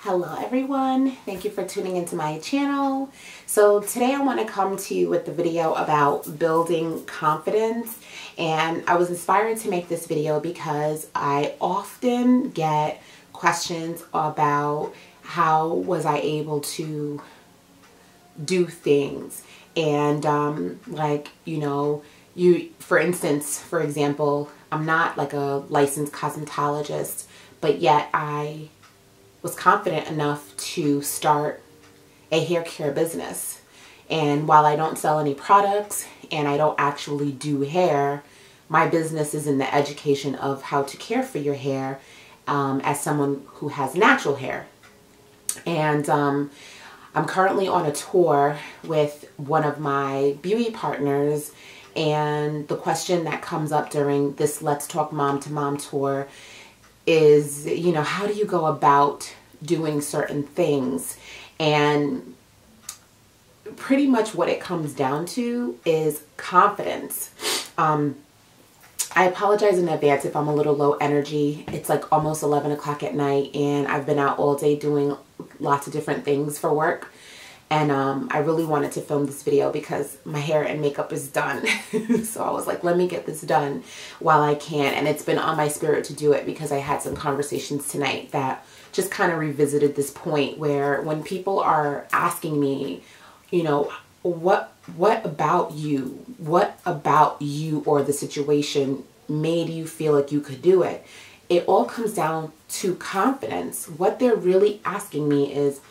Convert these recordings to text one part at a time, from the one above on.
Hello everyone, thank you for tuning into my channel. So today I want to come to you with the video about building confidence, and I was inspired to make this video because I often get questions about how was I able to do things, and for instance, for example, I'm not like a licensed cosmetologist, but yet I was confident enough to start a hair care business. And while I don't sell any products and I don't actually do hair, my business is in the education of how to care for your hair as someone who has natural hair. And I'm currently on a tour with one of my beauty partners, and the question that comes up during this Let's Talk Mom to Mom tour is, how do you go about doing certain things? And pretty much what it comes down to is confidence. I apologize in advance if I'm a little low energy. It's like almost 11 o'clock at night and I've been out all day doing lots of different things for work. And I really wanted to film this video because my hair and makeup is done. So I was like, let me get this done while I can. And it's been on my spirit to do it because I had some conversations tonight that just kind of revisited this point where when people are asking me, what about you? What about you or the situation made you feel like you could do it? It all comes down to confidence. What they're really asking me is,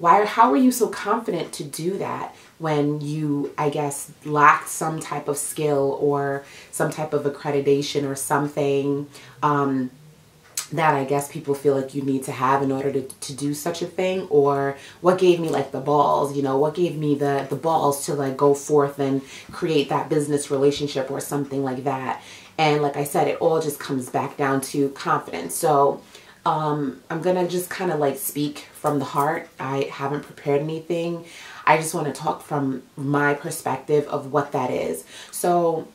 how are you so confident to do that when you, I guess, lacked some type of skill or some type of accreditation or something that I guess people feel like you need to have in order to do such a thing? Or what gave me like the balls, what gave me the balls to like go forth and create that business relationship or something like that? And like I said, it all just comes back down to confidence. So I'm going to just kind of like speak from the heart. I haven't prepared anything. I just want to talk from my perspective of what that is. So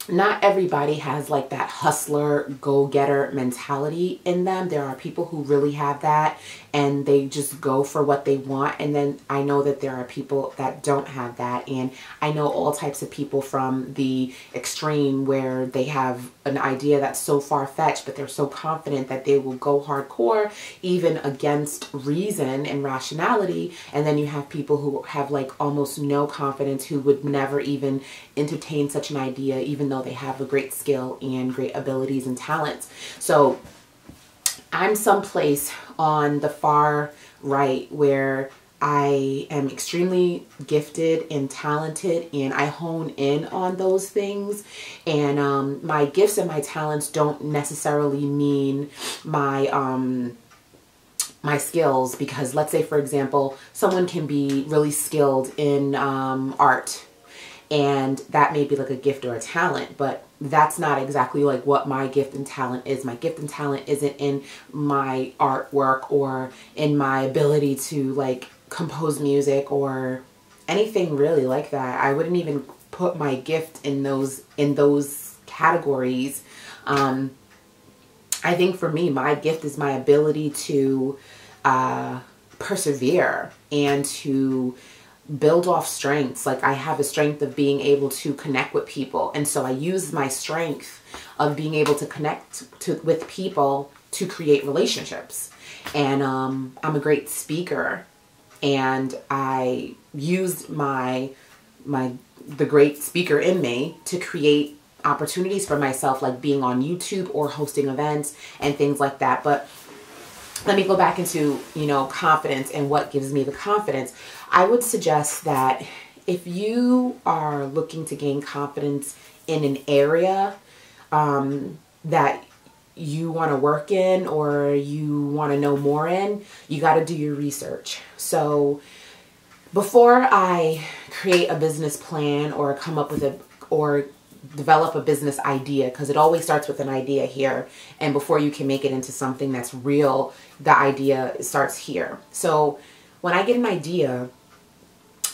not everybody has like that hustler, go-getter mentality in them. There are people who really have that and they just go for what they want. And then I know that there are people that don't have that. And I know all types of people from the extreme where they have an idea that's so far-fetched, but they're so confident that they will go hardcore even against reason and rationality. And then you have people who have like almost no confidence, who would never even entertain such an idea, even though they have a great skill and great abilities and talents. So I'm someplace on the far right where I am extremely gifted and talented, and I hone in on those things. And my gifts and my talents don't necessarily mean my my skills, because let's say, for example, someone can be really skilled in art, and that may be like a gift or a talent, but that's not exactly like what my gift and talent is. My gift and talent isn't in my artwork or in my ability to like compose music or anything really like that. I wouldn't even put my gift in those categories. I think for me, my gift is my ability to persevere and to build off strengths. Like I have a strength of being able to connect with people, and so I use my strength of being able to connect with people to create relationships. And I'm a great speaker, and I used the great speaker in me to create opportunities for myself, like being on YouTube or hosting events and things like that. But let me go back into, confidence and what gives me the confidence. I would suggest that if you are looking to gain confidence in an area that you want to work in or you want to know more in, you got to do your research. So before I create a business plan or come up with or develop a business idea, because it always starts with an idea here, and before you can make it into something that's real, the idea starts here. So when I get an idea,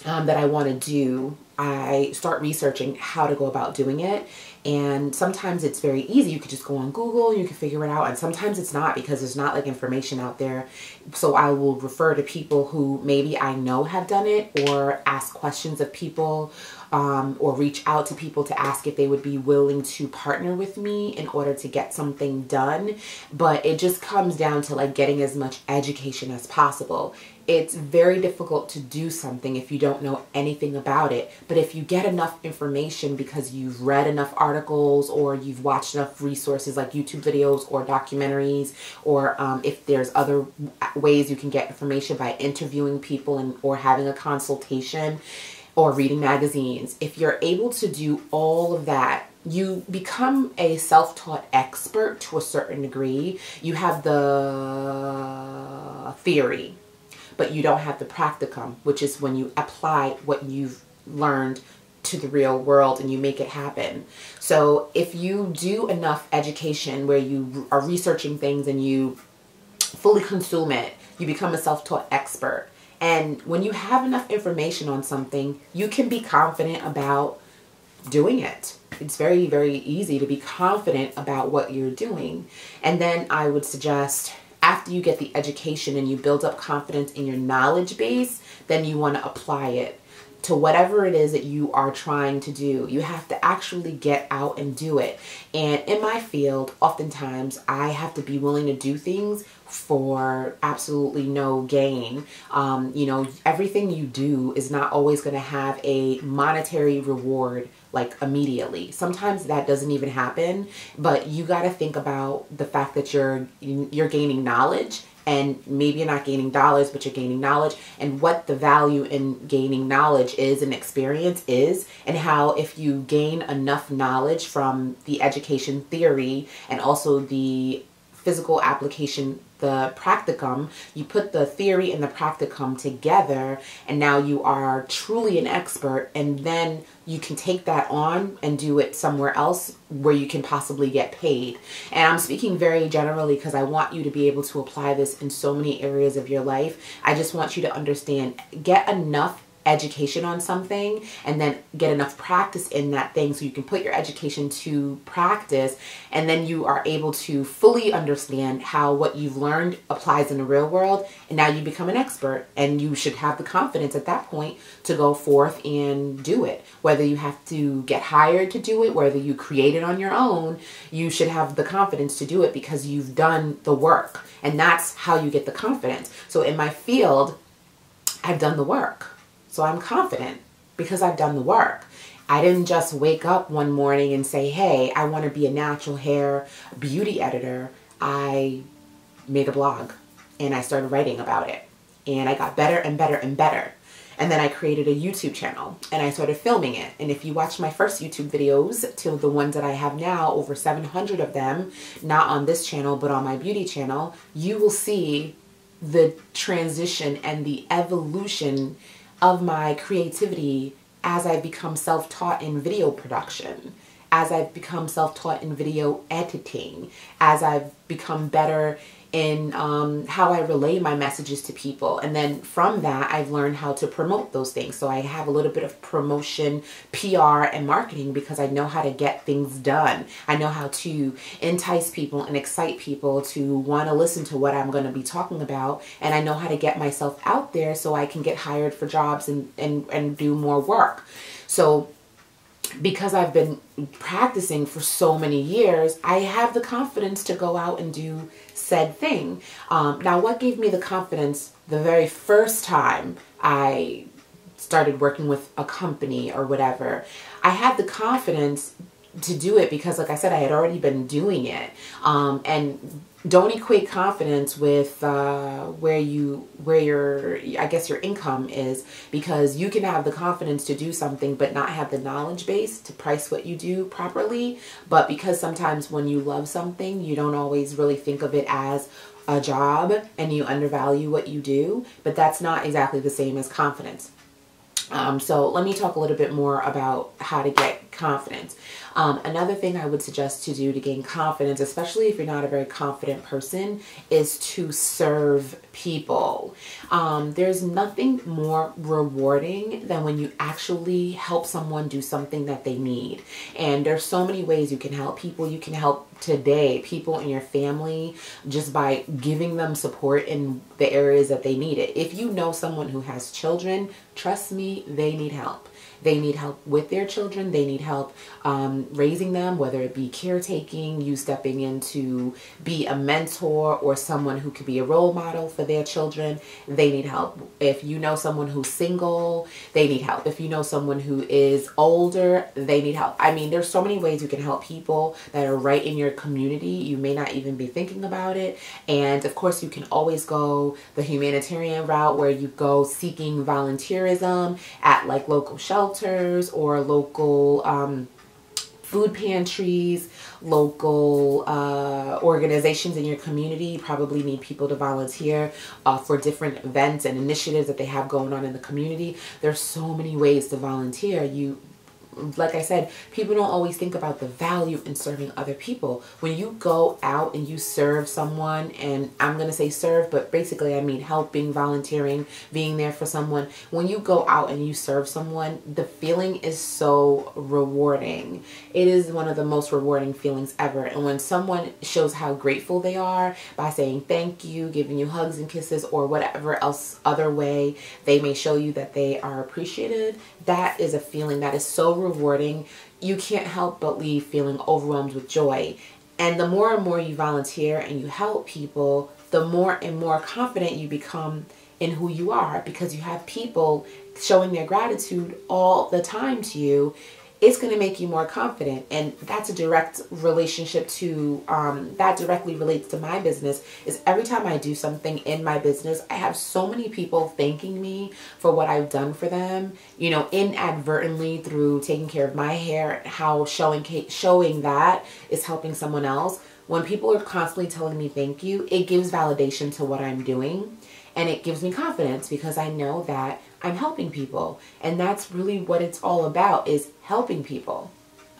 that I want to do, I start researching how to go about doing it. And sometimes it's very easy. You could just go on Google, you can figure it out. And sometimes it's not, because there's not like information out there. So I will refer to people who maybe I know have done it, or ask questions of people, or reach out to people to ask if they would be willing to partner with me in order to get something done. But it just comes down to like getting as much education as possible. It's very difficult to do something if you don't know anything about it. But if you get enough information because you've read enough articles, or you've watched enough resources like YouTube videos or documentaries, or if there's other ways you can get information by interviewing people or having a consultation or reading magazines, if you're able to do all of that, you become a self-taught expert to a certain degree. You have the theory, but you don't have the practicum, which is when you apply what you've learned to the real world and you make it happen. So if you do enough education where you are researching things and you fully consume it, you become a self-taught expert. And when you have enough information on something, you can be confident about doing it. It's very, very easy to be confident about what you're doing. And then I would suggest, after you get the education and you build up confidence in your knowledge base, then you want to apply it to whatever it is that you are trying to do. You have to actually get out and do it. And in my field, oftentimes I have to be willing to do things for absolutely no gain. You know, everything you do is not always going to have a monetary reward like immediately. Sometimes that doesn't even happen, but you got to think about the fact that you're gaining knowledge. And maybe you're not gaining dollars, but you're gaining knowledge, and what the value in gaining knowledge is and experience is, and how if you gain enough knowledge from the education theory and also the physical application, the practicum, you put the theory and the practicum together, and now you are truly an expert, and then you can take that on and do it somewhere else where you can possibly get paid. And I'm speaking very generally because I want you to be able to apply this in so many areas of your life. I just want you to understand, get enough education on something and then get enough practice in that thing so you can put your education to practice, and then you are able to fully understand how what you've learned applies in the real world, and now you become an expert, and you should have the confidence at that point to go forth and do it. Whether you have to get hired to do it, whether you create it on your own, you should have the confidence to do it because you've done the work, and that's how you get the confidence. So in my field, I've done the work. So I'm confident because I've done the work. I didn't just wake up one morning and say, hey, I want to be a natural hair beauty editor. I made a blog and I started writing about it, and I got better and better and better. And then I created a YouTube channel and I started filming it. And if you watch my first YouTube videos to the ones that I have now, over 700 of them, not on this channel, but on my beauty channel, you will see the transition and the evolution of my creativity as I've become self-taught in video production, as I've become self-taught in video editing, as I've become better in how I relay my messages to people. And then from that, I've learned how to promote those things. So I have a little bit of promotion, PR, and marketing because I know how to get things done. I know how to entice people and excite people to want to listen to what I'm going to be talking about. And I know how to get myself out there so I can get hired for jobs and do more work. So because I've been practicing for so many years, I have the confidence to go out and do said thing. Now, what gave me the confidence the very first time I started working with a company or whatever? I had the confidence to do it because, like I said, I had already been doing it. And don't equate confidence with where your I guess your income is, because you can have the confidence to do something but not have the knowledge base to price what you do properly. But because sometimes when you love something, you don't always really think of it as a job and you undervalue what you do, but that's not exactly the same as confidence. So let me talk a little bit more about how to get confidence. Another thing I would suggest to do to gain confidence, especially if you're not a very confident person, is to serve people. There's nothing more rewarding than when you actually help someone do something that they need. And there's so many ways you can help people. You can help today people in your family just by giving them support in the areas that they need it. If you know someone who has children, trust me, they need help. They need help with their children. They need help raising them, whether it be caretaking, you stepping in to be a mentor or someone who could be a role model for their children. They need help. If you know someone who's single, they need help. If you know someone who is older, they need help. I mean, there's so many ways you can help people that are right in your community. You may not even be thinking about it. And of course, you can always go the humanitarian route where you go seeking volunteerism at like local shelters or local food pantries, local organizations in your community. You probably need people to volunteer for different events and initiatives that they have going on in the community. There's so many ways to volunteer. Like I said, people don't always think about the value in serving other people. When you go out and you serve someone, and I'm going to say serve, but basically I mean helping, volunteering, being there for someone. When you go out and you serve someone, the feeling is so rewarding. It is one of the most rewarding feelings ever. And when someone shows how grateful they are by saying thank you, giving you hugs and kisses, or whatever else other way they may show you that they are appreciated, that is a feeling that is so rewarding. You can't help but leave feeling overwhelmed with joy. And the more and more you volunteer and you help people, the more and more confident you become in who you are, because you have people showing their gratitude all the time to you. It's going to make you more confident. And that's a direct relationship to, that directly relates to my business, is every time I do something in my business, I have so many people thanking me for what I've done for them, you know, inadvertently through taking care of my hair, how showing that is helping someone else. When people are constantly telling me thank you, it gives validation to what I'm doing. And it gives me confidence because I know that I'm helping people. And that's really what it's all about, is helping people.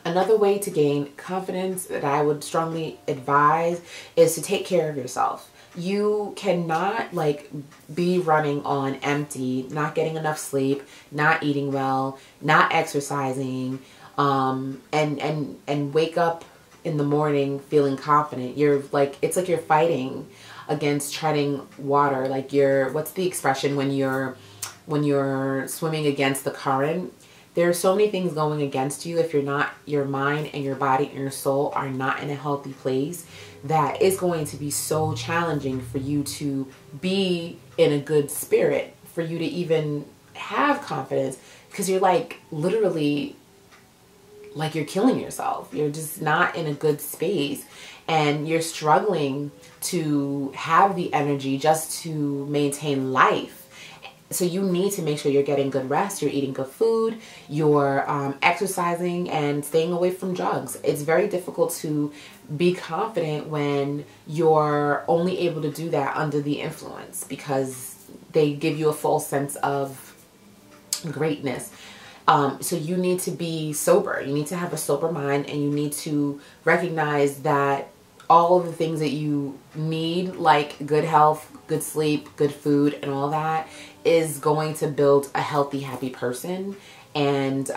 Another way to gain confidence that I would strongly advise is to take care of yourself. You cannot like be running on empty, not getting enough sleep, not eating well, not exercising, and wake up in the morning feeling confident. You're like, it's like you're fighting against treading water. Like what's the expression when you're swimming against the current? There are so many things going against you if your mind and your body and your soul are not in a healthy place, that it's going to be so challenging for you to be in a good spirit, for you to even have confidence, because you're like literally like you're killing yourself. You're just not in a good space and you're struggling to have the energy just to maintain life. So you need to make sure you're getting good rest, you're eating good food, you're exercising and staying away from drugs. It's very difficult to be confident when you're only able to do that under the influence, because they give you a false sense of greatness. So you need to be sober. You need to have a sober mind, and you need to recognize that all of the things that you need, like good health, good sleep, good food, and all that, is going to build a healthy, happy person. And,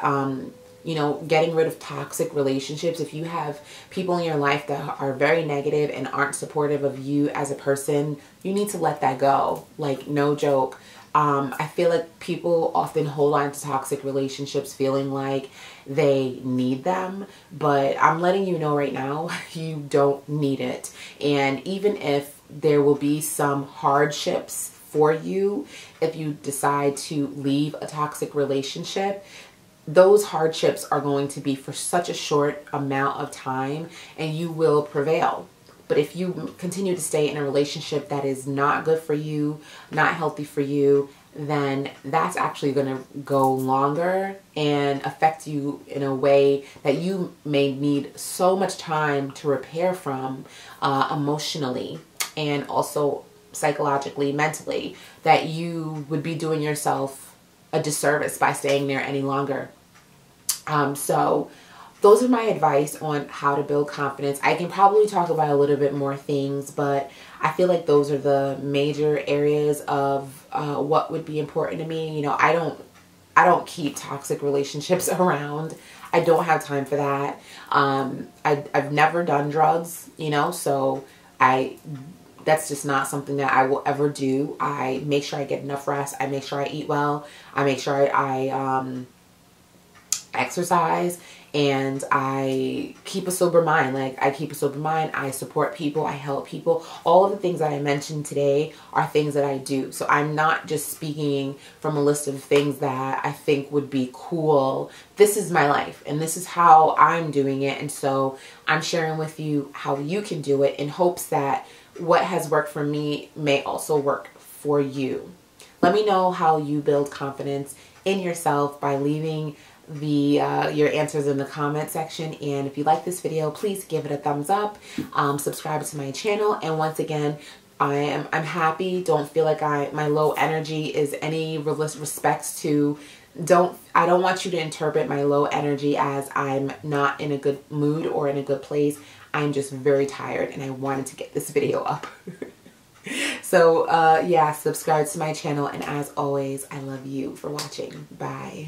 you know, getting rid of toxic relationships. If you have people in your life that are very negative and aren't supportive of you as a person, you need to let that go. Like, no joke. I feel like people often hold on to toxic relationships feeling like they need them, but I'm letting you know right now, you don't need it. And even if there will be some hardships for you, if you decide to leave a toxic relationship, those hardships are going to be for such a short amount of time, and you will prevail. But if you continue to stay in a relationship that is not good for you, not healthy for you, then that's actually going to go longer and affect you in a way that you may need so much time to repair from, emotionally and also psychologically, mentally, that you would be doing yourself a disservice by staying there any longer. So those are my advice on how to build confidence. I can probably talk about a little bit more things, but I feel like those are the major areas of what would be important to me. You know, I don't keep toxic relationships around. I don't have time for that. I've never done drugs, you know, so that's just not something that I will ever do. I make sure I get enough rest. I make sure I eat well. I make sure I exercise, and I keep a sober mind. Like, I keep a sober mind. I support people. I help people. All of the things that I mentioned today are things that I do. So I'm not just speaking from a list of things that I think would be cool. This is my life, and this is how I'm doing it. And so I'm sharing with you how you can do it in hopes that what has worked for me may also work for you. Let me know how you build confidence in yourself by leaving your answers in the comment section. And if you like this video, please give it a thumbs up, subscribe to my channel. And once again, I'm happy. Don't feel like my low energy is any respect to, I don't want you to interpret my low energy as I'm not in a good mood or in a good place. I'm just very tired, and I wanted to get this video up. So yeah, subscribe to my channel, and as always, I love you for watching. Bye.